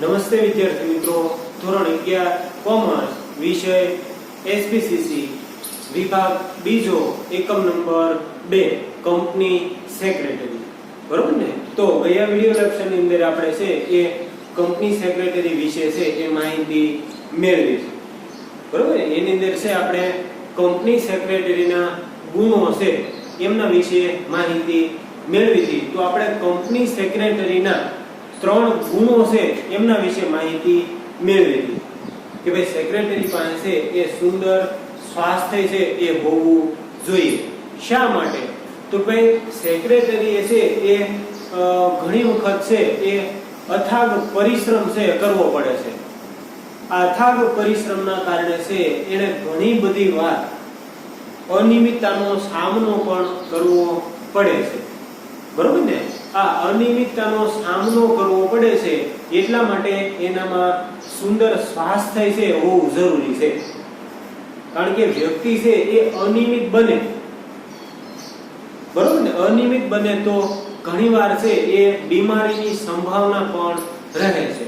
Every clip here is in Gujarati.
નમસ્તે વિદ્યાર્થી મિત્રો, ધોરણ 11 કોમર્સ વિષય એસપીસીસી વિભાગ બીજો એકમ નંબર 2 કંપની સેક્રેટરી. બરોબર ને? તો ગયા વિડિયો લેક્ચરની અંદર આપણે છે એ કંપની સેક્રેટરી વિશે છે એ માહિતી મેળવી છે. બરોબર? એની અંદર છે આપણે કંપની સેક્રેટરીના ગુણો છે એમના વિશે માહિતી મેળવી હતી. તો આપણે કંપની સેક્રેટરીના 3 ગુણો છે એમના વિશે માહિતી મેળવી હતી કે ભાઈ સેક્રેટરી પાસે એ સુંદર સ્વાસ્થ્ય છે એ હોવું જોઈએ. શા માટે? તો ભાઈ સેક્રેટરી છે એ ઘણી વખત છે એ અથાગ પરિશ્રમ છે કરવો પડે છે. આ અથાગ પરિશ્રમના કારણે છે એને ઘણી બધી વાર અનિયમિતતાનો સામનો પણ કરવો પડે છે. બરોબર ને? આ અનિયમિતતાનો સામનો કરવો પડે છે એટલા માટે એનામાં સુંદર સ્વાસ્થ્ય છે હોવું જરૂરી છે. કારણ કે વ્યક્તિ છે એ અનિયમિત બને, બરોબર ને? અનિયમિત બને તો ઘણીવાર છે એ બીમારીની સંભાવના પણ રહે છે.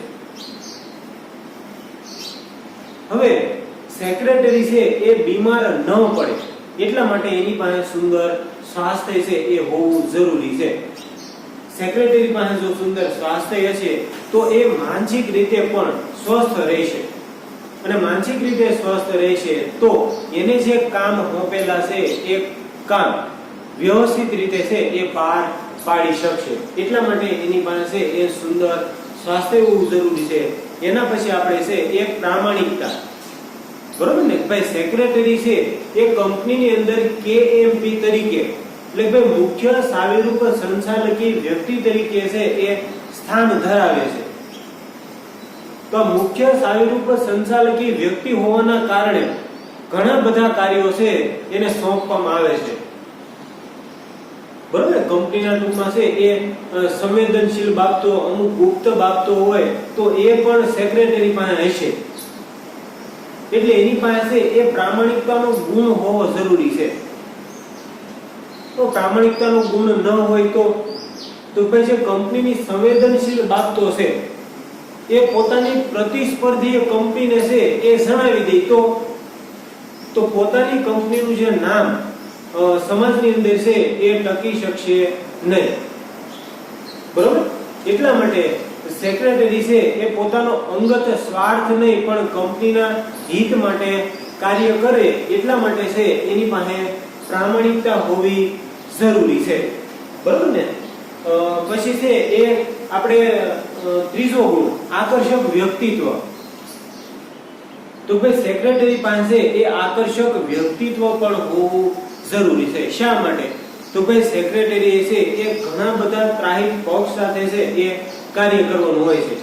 હવે સેક્રેટરી છે એ બીમાર ન પડે એટલા માટે એની પાસે સુંદર સ્વાસ્થ્ય છે એ હોવું જરૂરી છે. સેક્રેટરી પાસે જો સુંદર સ્વાસ્થ્ય હશે તો એ માનસિક રીતે પણ સ્વસ્થ રહેશે, અને માનસિક રીતે સ્વસ્થ રહેશે તો એને જે કામ સોંપેલા છે એ કામ વ્યવસ્થિત રીતે છે એ પાર પાડી શકશે. એટલા માટે એની પાસે એ સુંદર સ્વાસ્થ્ય હોવું જરૂરી છે. એના પછી આપણે છે એક પ્રામાણિકતા. બરોબર ને? ભાઈ સેક્રેટરી છે એ કંપનીની અંદર કેએમપી તરીકે એટલે ભાઈ મુખ્ય સાવીરૂપ સંચાલકી વ્યક્તિ તરીકે છે એ સ્થાન ધરાવે છે. તો મુખ્ય સાવીરૂપ સંચાલકી વ્યક્તિ હોવાના કારણે ઘણા બધા કાર્યો છે એને સોંપવામાં આવે છે. બરોબર? કંપનીના ટૂંકમાં છે એ સંવેદનશીલ બાબતો, અમુક ગુપ્ત બાબતો હોય તો એ પણ સેક્રેટરી પાસે હશે. એટલે એની પાસે એ પ્રામાણિકતાનો ગુણ હોવો જરૂરી છે. તો પ્રામાણિકતાનો ગુણ ન હોય તો પછી જે કંપનીની સંવેદનશીલ બાબતો છે એ પોતાની પ્રતિસ્પર્ધી કંપનીને છે એ જણાવી દે તો પોતાની કંપનીનું જે નામ સમાજની અંદર છે એ ટકી શકશે નહીં. બરોબર? એટલા માટે સેક્રેટરી છે એ પોતાનો અંગત સ્વાર્થ નહીં પણ કંપનીના હિત માટે કાર્ય કરે એટલા માટે છે એની પાસે પ્રામાણિકતા હોવી જરૂરી છે. બરોબર ને? પછી છે એ આપણે ત્રીજો ગુણ આકર્ષક વ્યક્તિત્વ. તો ભાઈ સેક્રેટરી પાસે એ આકર્ષક વ્યક્તિત્વ પણ હોવું જરૂરી છે. શા માટે? તો ભાઈ સેક્રેટરી છે એ ઘણા બધા ત્રાહિત પક્ષ સાથે છે એ કાર્ય કરવાનું હોય છે.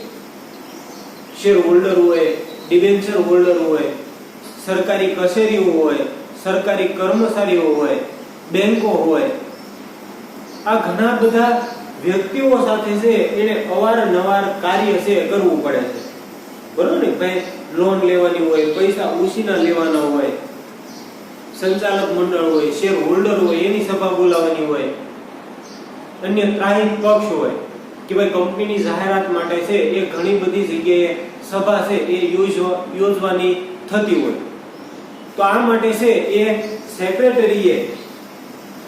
શેર હોલ્ડર હોય, ડિબેન્ચર હોલ્ડર હોય, સરકારી કચેરીઓ હોય, સરકારી કર્મચારીઓ હોય, બેંકો હોય, આ ઘણા બધા વ્યક્તિઓ સાથે છે એને અવારનવાર કાર્ય છે કરવું પડે છે. બરોબર ને? ભાઈ લોન લેવાની હોય, પૈસા ઉછીના લેવાના હોય, સંચાલક મંડળ હોય, શેર હોલ્ડર હોય એની સભા બોલાવવાની હોય, અન્ય ત્રાહિત પક્ષ હોય કે ભાઈ કંપનીની જાહેરાત માટે છે એ ઘણી બધી જગ્યાએ સભા છે એ યોજવાની થતી હોય. તો આ માટે છે એ સેક્રેટરીએ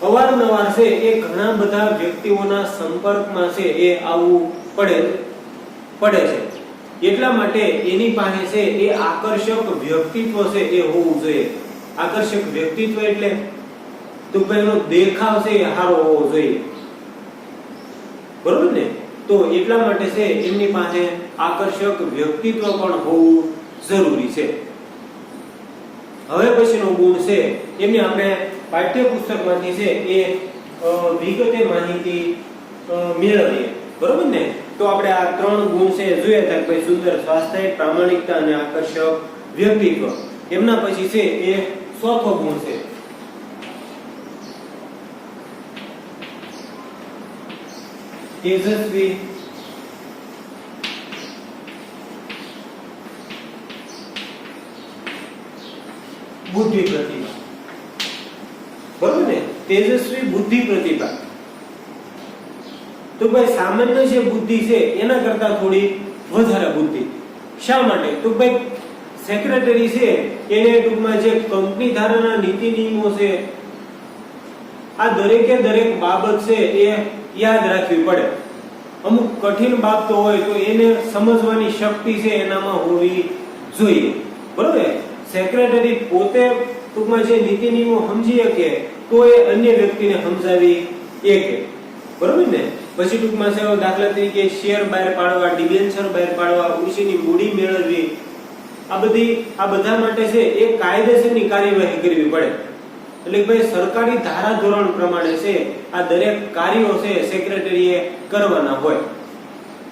અવારનવાર છે એ ઘણા બધા વ્યક્તિઓના સંપર્કમાં છે એ આવવું પડે છે. એટલા માટે એની પાસે છે એ આકર્ષક વ્યક્તિત્વ છે એ હોવું જોઈએ. આકર્ષક વ્યક્તિત્વ એટલે તો એનો દેખાવ છે એ સારો હોવો જોઈએ. બરોબર ને? તો એટલા માટે છે એમની પાસે આકર્ષક વ્યક્તિત્વ પણ હોવું જરૂરી છે. હવે પછીનો ગુણ છે એમને આપણે પાઠ્યપુસ્તકમાંથી છે એ વિગતે માહિતી મેળવીએ. બરોબર ને? તો આપણે આ 3 ગુણ છે જોયા હતા કે ભાઈ સુંદર સ્વાસ્થ્ય, પ્રામાણિકતા અને આકર્ષક વ્યક્તિત્વ. એમના પછી છે એ ચોથો ગુણ છે તેજસ્વી બુદ્ધિ પ્રતિભા. બરોબર ને? તેજસ્વી બુદ્ધિ પ્રતિભા. તો ભાઈ સામાન્ય જે બુદ્ધિ છે એના કરતા થોડી વધારે બુદ્ધિ. શા માટે? તો ભાઈ સેક્રેટરી છે એને ટૂંકમાં જે કંપની ધારાના નીતિ નિયમો છે આ દરેકે દરેક બાબત છે એ યાદ રાખવી પડે. અમુક કઠિન બાબતો હોય તો એને સમજવાની શક્તિ છે એનામાં હોવી જોઈએ. બરોબર? સેક્રેટરી પોતે ટૂંકમાં જે નીતિ નિયમો સમજી શકે તો એ અન્ય વ્યક્તિને સમજાવી શકે. બરોબર ને? પછી ટૂંકમાં છે દાખલા તરીકે શેર બહાર પાડવા, ડિબેન્ચર બહાર પાડવા, ઉછીની મૂડી મેળવવી, આ બધા માટે છે એ કાયદેસરની કાર્યવાહી કરવી પડે. એટલે ભાઈ સરકારી ધારા ધોરણ પ્રમાણે છે આ દરેક કાર્યો છે સેક્રેટરીએ કરવાના હોય.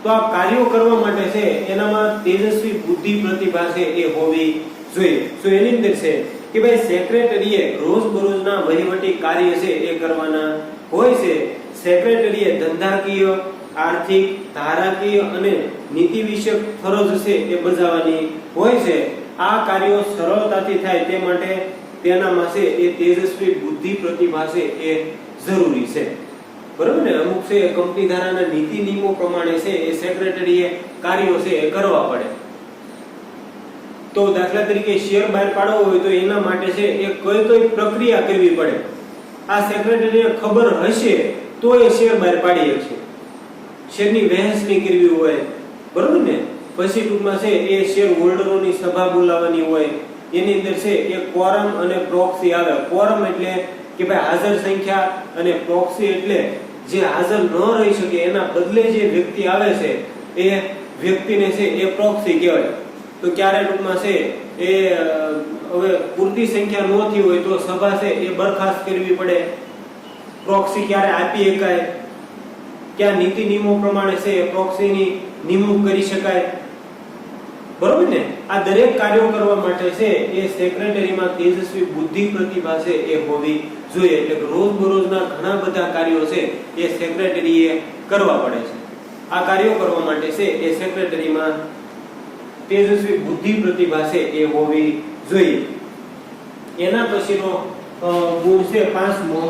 તો આ કાર્યો કરવા માટે છે એનામાં તેજસ્વી બુદ્ધિ પ્રતિભા છે એ હોવી જોઈએ. તો એની અંદર છે કે ભાઈ સેક્રેટરીએ રોજબરોજના વહીવટી કાર્ય છે એ કરવાના હોય છે. સેક્રેટરીએ ધંધાકીય, આર્થિક, ધારાકીય અને નીતિ વિષયક ફરજ છે એ બજાવવાની હોય છે. આ કાર્યો સરળતાથી થાય તે માટે તેનામાં છે એ તેજસ્વી બુદ્ધિ પ્રતિભા છે એ જરૂરી છે. બરોબર ને? અમુક છે કંપની ધારાના નીતિ નિયમો પ્રમાણે છે એ સેક્રેટરીએ કાર્યો છે એ કરવા પડે. તો દાખલા તરીકે શેર બહાર પાડવો હોય તો એના માટે છે એ કઈ પ્રક્રિયા કરવી પડે. આ સેક્રેટરીને ખબર હશે તો એ શેર બહાર પાડી શકશે. શેરની વહેંચણી કરવી હોય, બરોબર ને? પછી ટૂંકમાં છે એ શેર હોલ્ડરોની સભા બોલાવવાની હોય. એની અંદર છે એ ક્વોરમ અને પ્રોક્સી આવે. ક્વોરમ એટલે કે ભાઈ હાજર સંખ્યા અને પ્રોક્સી એટલે જે હાજર ન રહી શકે એના બદલે જે વ્યક્તિ આવે છે એ વ્યક્તિને છે એ પ્રોક્સી કહેવાય. તો ક્યારે ટૂંકમાં છે એ હવે પૂરતી સંખ્યા ન થઈ હોય તો સભા છે એ બરખાસ્ત કરવી પડે. પ્રોક્સી ક્યારે આપી શકાય, ક્યાં નીતિ નિયમો પ્રમાણે છે એ પ્રોક્સીની નિમણૂક કરી શકાય. બરોબર ને? આ દરેક કાર્યો કરવા માટે છે એ સેક્રેટરીમાં તેજસ્વી બુદ્ધિ પ્રતિભા છે એ હોવી જોઈએ. એટલે કે રોજબરોજના ઘણા બધા કાર્યો છે એ સેક્રેટરીએ કરવા પડે છે. આ કાર્યો કરવા માટે છે એ સેક્રેટરીમાં તેજસ્વી બુદ્ધિ પ્રતિભા છે એ હોવી જોઈએ. એના પછીનો ગુણ છે 5મો,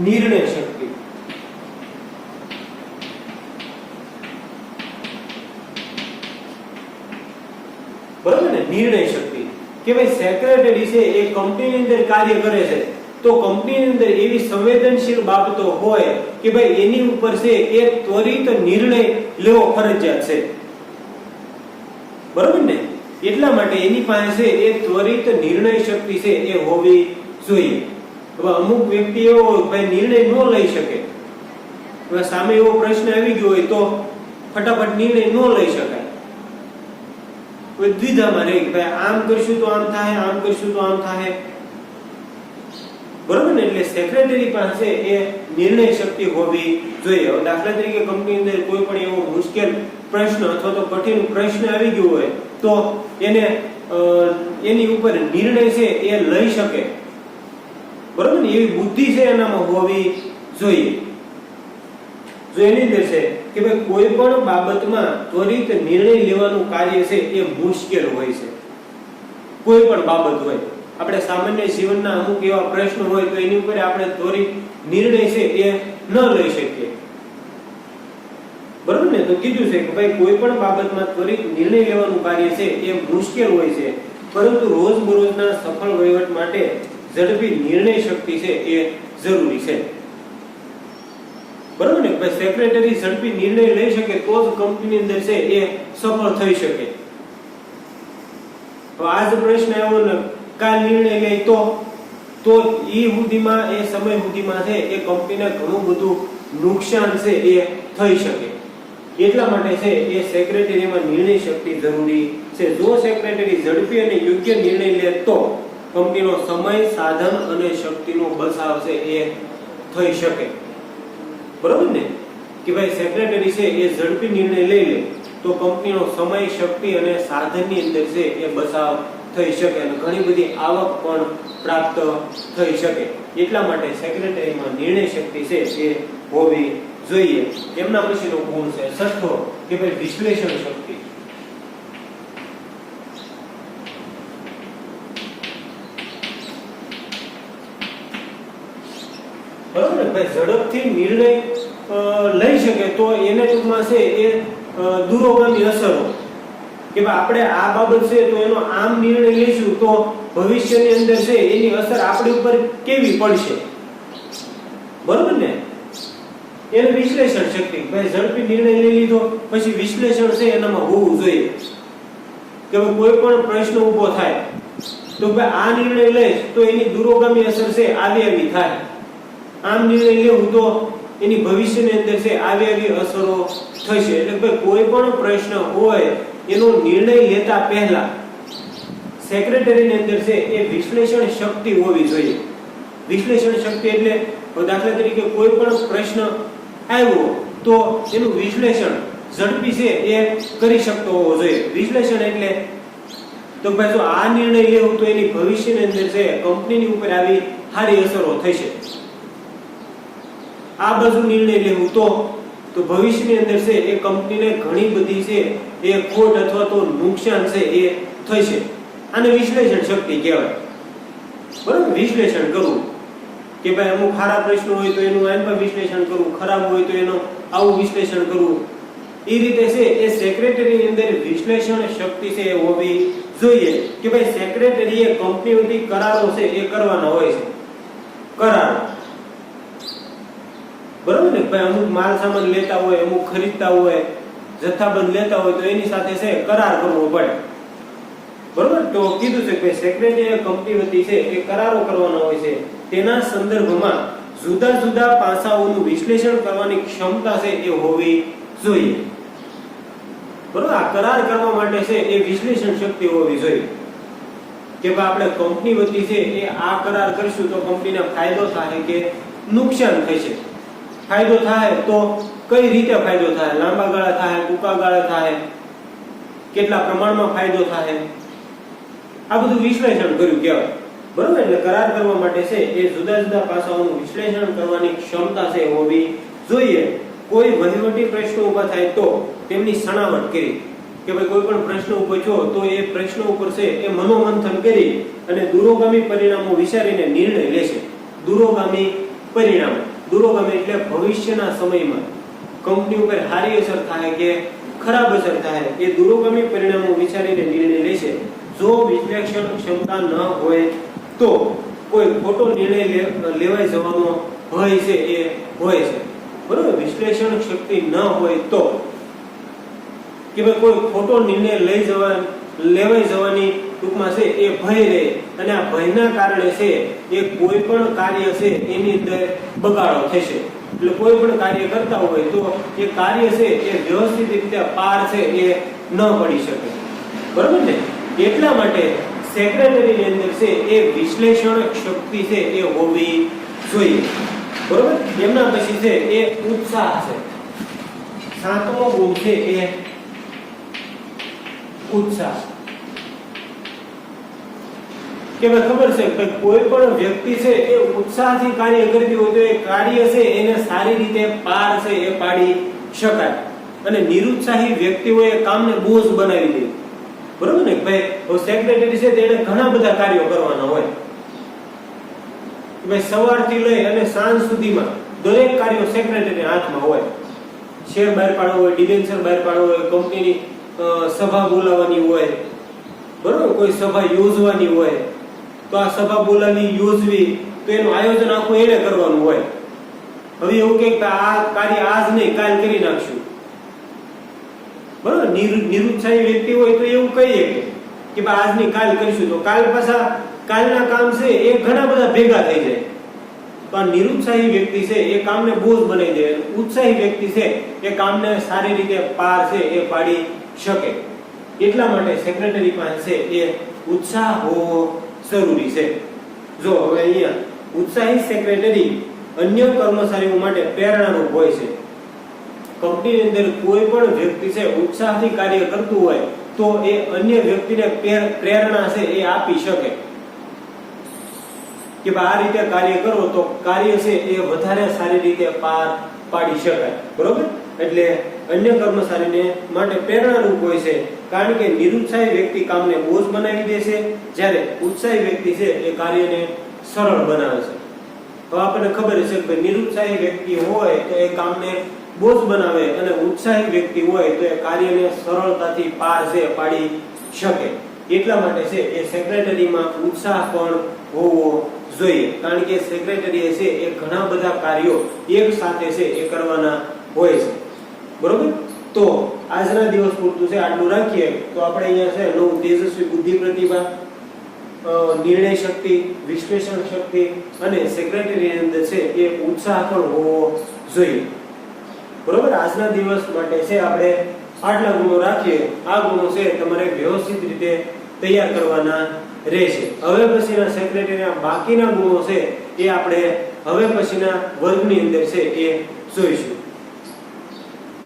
નિર્ણય શક્તિ. બરોબર ને? નિર્ણય શક્તિ કે ભાઈ સેક્રેટરી છે એ કંપનીની અંદર કાર્ય કરે છે તો કંપનીની અંદર એવી સંવેદનશીલ બાબતો હોય કે ભાઈ એની ઉપર છે એ ત્વરિત નિર્ણય લેવો ફરજિયાત છે. બરોબર ને? એટલા માટે એની પાસે એ ત્વરિત નિર્ણય શક્તિ છે એ હોવી જોઈએ. હવે અમુક વ્યક્તિ એવો હોય ભાઈ નિર્ણય ન લઈ શકે. હવે સામે એવો પ્રશ્ન આવી ગયો હોય તો ફટાફટ નિર્ણય ન લઈ શકાય. દ્વિધામાં રહે ભાઈ આમ કરશું તો આમ થાય, આમ કરશું તો આમ થાય. બરોબર ને? એટલે સેક્રેટરી પાસે એ નિર્ણય શક્તિ હોવી જોઈએ. હવે દાખલા તરીકે કંપની અંદર કોઈ પણ એવો મુશ્કેલ પ્રશ્ન અથવા તો કઠિન પ્રશ્ન આવી ગયો હોય તો એને એની ઉપર નિર્ણય છે એ લઈ શકે. બરોબર ને? એવી બુદ્ધિ છે એનામાં હોવી જોઈએ. જો એની અંદર છે કે ભાઈ કોઈ પણ બાબતમાં ત્વરિત નિર્ણય લેવાનું કાર્ય છે એ મુશ્કેલ હોય છે. કોઈ પણ બાબત હોય, આપણે સામાન્ય જીવનના અમુક એવા પ્રશ્ન હોય તો એની ઉપર આપણે ત્વરિત નિર્ણય છે એ ન લઈ શકીએ. બરોબર ને? તો કીધું છે કે ભાઈ કોઈ પણ બાબતમાં ત્વરિત નિર્ણય લેવાનું કાર્ય છે એ મુશ્કેલ હોય છે, પરંતુ રોજબરોજના સફળ વહીવટ માટે ઝડપી નિર્ણય શક્તિ છે એ જરૂરી છે. બરોબર ને? ભાઈ સેક્રેટરી ઝડપી નિર્ણય લઈ શકે તો જ કંપનીની અંદર છે એ સફળ થઈ શકે. તો આ જ પ્રશ્ન આવ્યો ને, કાલ નિર્ણય લે તો એ સુધીમાં એ સમય સુધીમાં છે એ કંપનીને ઘણું બધું નુકસાન છે એ થઈ શકે. એટલા માટે છે એ સેક્રેટરીમાં નિર્ણય શક્તિ જરૂરી છે. જો સેક્રેટરી ઝડપી અને યોગ્ય નિર્ણય લે તો કંપનીનો સમય, સાધન અને શક્તિનો બચાવ છે એ થઈ શકે. બરોબર ને? કે ભાઈ સેક્રેટરી છે એ ઝડપી નિર્ણય લઈ લે તો કંપનીનો સમય, શક્તિ અને સાધનની અંદર છે એ બચાવ થઈ શકે અને ઘણી બધી આવક પણ પ્રાપ્ત થઈ શકે. એટલા માટે સેક્રેટરીમાં નિર્ણય શક્તિ છે એ હોવી જોઈએ. એમના પછીનો ગુણ છે 6થો કે ભાઈ વિશ્લેષણ શક્તિ. બરોબર ને? ભાઈ ઝડપથી નિર્ણય લઈ શકે તો એને ટૂંકમાં છે એ દૂરોગામી અસરો કે આપણે આ બાબત છે તો એનો આમ નિર્ણય લઈશું તો ભવિષ્યની અંદર છે એની અસર આપણી ઉપર કેવી પડશે, બરોબર ને? એનું વિશ્લેષણ શક્તિ, ભાઈ ઝડપી નિર્ણય લઈ લીધો પછી વિશ્લેષણ છે એનામાં હોવું જોઈએ કે કોઈ પણ પ્રશ્ન ઊભો થાય તો ભાઈ આ નિર્ણય લઈશ તો એની દૂરોગામી અસર છે આવી થાય, આમ નિર્ણય લેવું તો એની ભવિષ્યની અંદર છે આવી અસરો થશે. એટલે ભાઈ કોઈ પણ પ્રશ્ન હોય એનો નિર્ણય લેતા પહેલા સેક્રેટરીની અંદર છે એ વિશ્લેષણ શક્તિ હોવી જોઈએ. વિશ્લેષણ શક્તિ એટલે દાખલા તરીકે કોઈ પણ પ્રશ્ન આવ્યો તો એનું વિશ્લેષણ ઝડપી છે એ કરી શકતો હોવો જોઈએ. વિશ્લેષણ એટલે તો ભાઈ જો આ નિર્ણય લેવો તો એની ભવિષ્યની અંદર છે કંપનીની ઉપર આવી સારી અસરો થશે, આ બાજુ નિર્ણય લેવું તો ભવિષ્યની અંદર છે એ કંપનીને ઘણી બધી છે એ ખોટ અથવા તો નુકસાન છે એ થશે. આને વિશ્લેષણ શક્તિ કહેવાય, બરાબર? વિશ્લેષણ કરવું કે ભાઈ અમુક સારા પ્રશ્નો હોય તો એનું આમ પણ વિશ્લેષણ કરવું, ખરાબ હોય તો એનું આવું વિશ્લેષણ કરવું. એ રીતે છે એ સેક્રેટરીની અંદર વિશ્લેષણ શક્તિ છે એ હોવી જોઈએ કે ભાઈ સેક્રેટરીએ કંપની વતી કરારો છે એ કરવાના હોય છે. કરારો, બરોબર ને? ભાઈ અમુક માલ સામાન લેતા હોય, અમુક ખરીદતા હોય, જથ્થાબંધ લેતા હોય તો એની સાથે છે કરાર કરવો પડે, બરોબર? તો કીધું છે કે સેક્રેટરીએ કંપની વતી છે એ કરારો કરવાના હોય છે. તેના સંદર્ભમાં જુદા જુદા પાસાઓનું વિશ્લેષણ કરવાની ક્ષમતા છે એ હોવી જોઈએ, બરોબર? આ કરાર કરવા માટે છે એ વિશ્લેષણ શક્તિ હોવી જોઈએ કે ભાઈ આપણે કંપની વતી છે એ આ કરાર કરશું તો કંપનીને ફાયદો થાય કે નુકસાન થશે. ફાયદો થાય તો કઈ રીતે ફાયદો થાય, લાંબા ગાળે થાય, ટૂંકા ગાળે થાય, કેટલા પ્રમાણમાં ફાયદો થાય, આ બધું વિશ્લેષણ કર્યું કહેવાય, બરોબર? એટલે કરાર કરવા માટે છે એ જુદા જુદા પાસાઓનું વિશ્લેષણ કરવાની ક્ષમતા છે હોવી જોઈએ. કોઈ વહીવટી પ્રશ્નો ઊભા થાય તો તેમની છણાવટ કરી કે ભાઈ કોઈ પણ પ્રશ્ન પૂછ્યો તો એ પ્રશ્ન ઉપર છે એ મનોમંથન કરી અને દૂરોગામી પરિણામો વિચારીને નિર્ણય લેશે. દૂરોગામી પરિણામો, દૂરોગામી એટલે ભવિષ્યના સમયમાં કંપની ઉપર સારી અસર થાય કે ખરાબ અસર થાય એ દૂરોગામી પરિણામો વિચારીને નિર્ણય લેશે. જો વિશ્લેષણ ક્ષમતા ન હોય તો કોઈ ખોટો નિર્ણય લેવાઈ જવાનો ભય છે એ હોય છે, બરોબર? વિશ્લેષણ શક્તિ ન હોય તો કે ભાઈ કોઈ ખોટો નિર્ણય લેવાઈ જવાની ટૂંકમાં છે એ ભય રહે અને આ ભયના કારણે છે એ કોઈ પણ કાર્ય છે એની અંદર બગાડો થશે. એટલે કોઈ પણ કાર્ય કરતા હોય તો એ કાર્ય છે એ વ્યવસ્થિત રીતે પાર છે એ ન પડી શકે, બરોબર ને? એટલા માટે સેક્રેટરીની અંદર છે એ વિશ્લેષણ શક્તિ છે એ હોવી જોઈએ, બરોબર? એમના પછી છે એ ઉત્સાહ છે. સાતમો ગુણ છે એ ઉત્સાહ. કે ભાઈ ખબર છે કે કોઈ પણ વ્યક્તિ છે એ ઉત્સાહથી કાર્ય કરતી હોય તો એ કાર્ય છે એને સારી રીતે પાર છે એ પાડી શકાય. અને નિરુત્સાહી વ્યક્તિઓએ કામને બોજ બનાવી દે, બરોબર ને? ભાઈ સેક્રેટરી છે તેને ઘણા બધા કાર્યો કરવાના હોય, ભાઈ સવારથી લઈ અને સાંજ સુધીમાં દરેક કાર્યો સેક્રેટરીના હાથમાં હોય. શેર બહાર પાડવો હોય, ડિબેન્ચર બહાર પાડવો હોય, કંપનીની સભા બોલાવવાની હોય, બરોબર? કોઈ સભા યોજવાની હોય તો આ સભા બોલાવી યોજવી તો એનું આયોજન આખું એને કરવાનું હોય. હવે એવું કે આ કાર્ય આજ નહીં કાલ કરી નાખશું, બરોબર? નિરુત્સાહી વ્યક્તિ હોય તો એવું કહીએ કે ભાઈ આજની કાલ કરીશું તો કાલ પાછા કાલના કામ છે એ ઘણા બધા ભેગા થઈ જાય. તો આ નિરુત્સાહી વ્યક્તિ છે એ કામને બોજ બનાવી દે. ઉત્સાહી વ્યક્તિ છે એ કામને સારી રીતે પાર છે એ પાડી શકે. એટલા માટે સેક્રેટરી પાસે છે એ ઉત્સાહ હોવો જરૂરી છે. જો હવે અહીંયા ઉત્સાહી સેક્રેટરી અન્ય કર્મચારીઓ માટે પ્રેરણારૂપ હોય છે. કંપનીની અંદર કોઈ પણ વ્યક્તિ છે ઉત્સાહથી કાર્ય કરતું હોય તો એ અન્ય વ્યક્તિને પ્રેરણા છે એ આપી શકે કે આ રીતે કાર્ય કરો તો કાર્ય છે એ વધારે સારી રીતે પાર પાડી શકાય, બરોબર? એટલે અન્ય કર્મચારીને માટે પ્રેરણારૂપ હોય છે, કારણ કે નિરુત્સાહી વ્યક્તિ કામને બોજ બનાવી દે છે જ્યારે ઉત્સાહી વ્યક્તિ છે એ કાર્યને સરળ બનાવે છે. હવે આપણને ખબર છે કે નિરુત્સાહી વ્યક્તિ હોય તો એ કામને બોઝ બનાવે અને ઉત્સાહી વ્યક્તિ હોય તો એ કાર્યને સરળતાથી પાર પાડી શકે. એટલા માટે છે એ સેક્રેટરીમાં ઉત્સાહ પણ હોવો જોઈએ, કારણ કે સેક્રેટરી છે એ ઘણા બધા કાર્યો એક સાથે છે એ કરવાના હોય છે. બરોબર? તો આજના દિવસ પૂરતું છે આટલું રાખીએ. તો આપણે અહીંયા છે નવું તેજસ્વી બુદ્ધિ પ્રતિભા, નિર્ણય શક્તિ, વિશ્લેષણ શક્તિ અને સેક્રેટરીની અંદર છે એ ઉત્સાહ પણ હોવો જોઈએ. બરોબર? આજના દિવસ માટે છે આપણે આટલા ગુણો રાખીએ. આ ગુણો છે તમારે વ્યવસ્થિત રીતે તૈયાર કરવાના રહેશે. હવે પછીના સેક્રેટરીના બાકીના ગુણો છે એ આપણે હવે પછીના વર્ગની અંદર છે એ જોઈશું.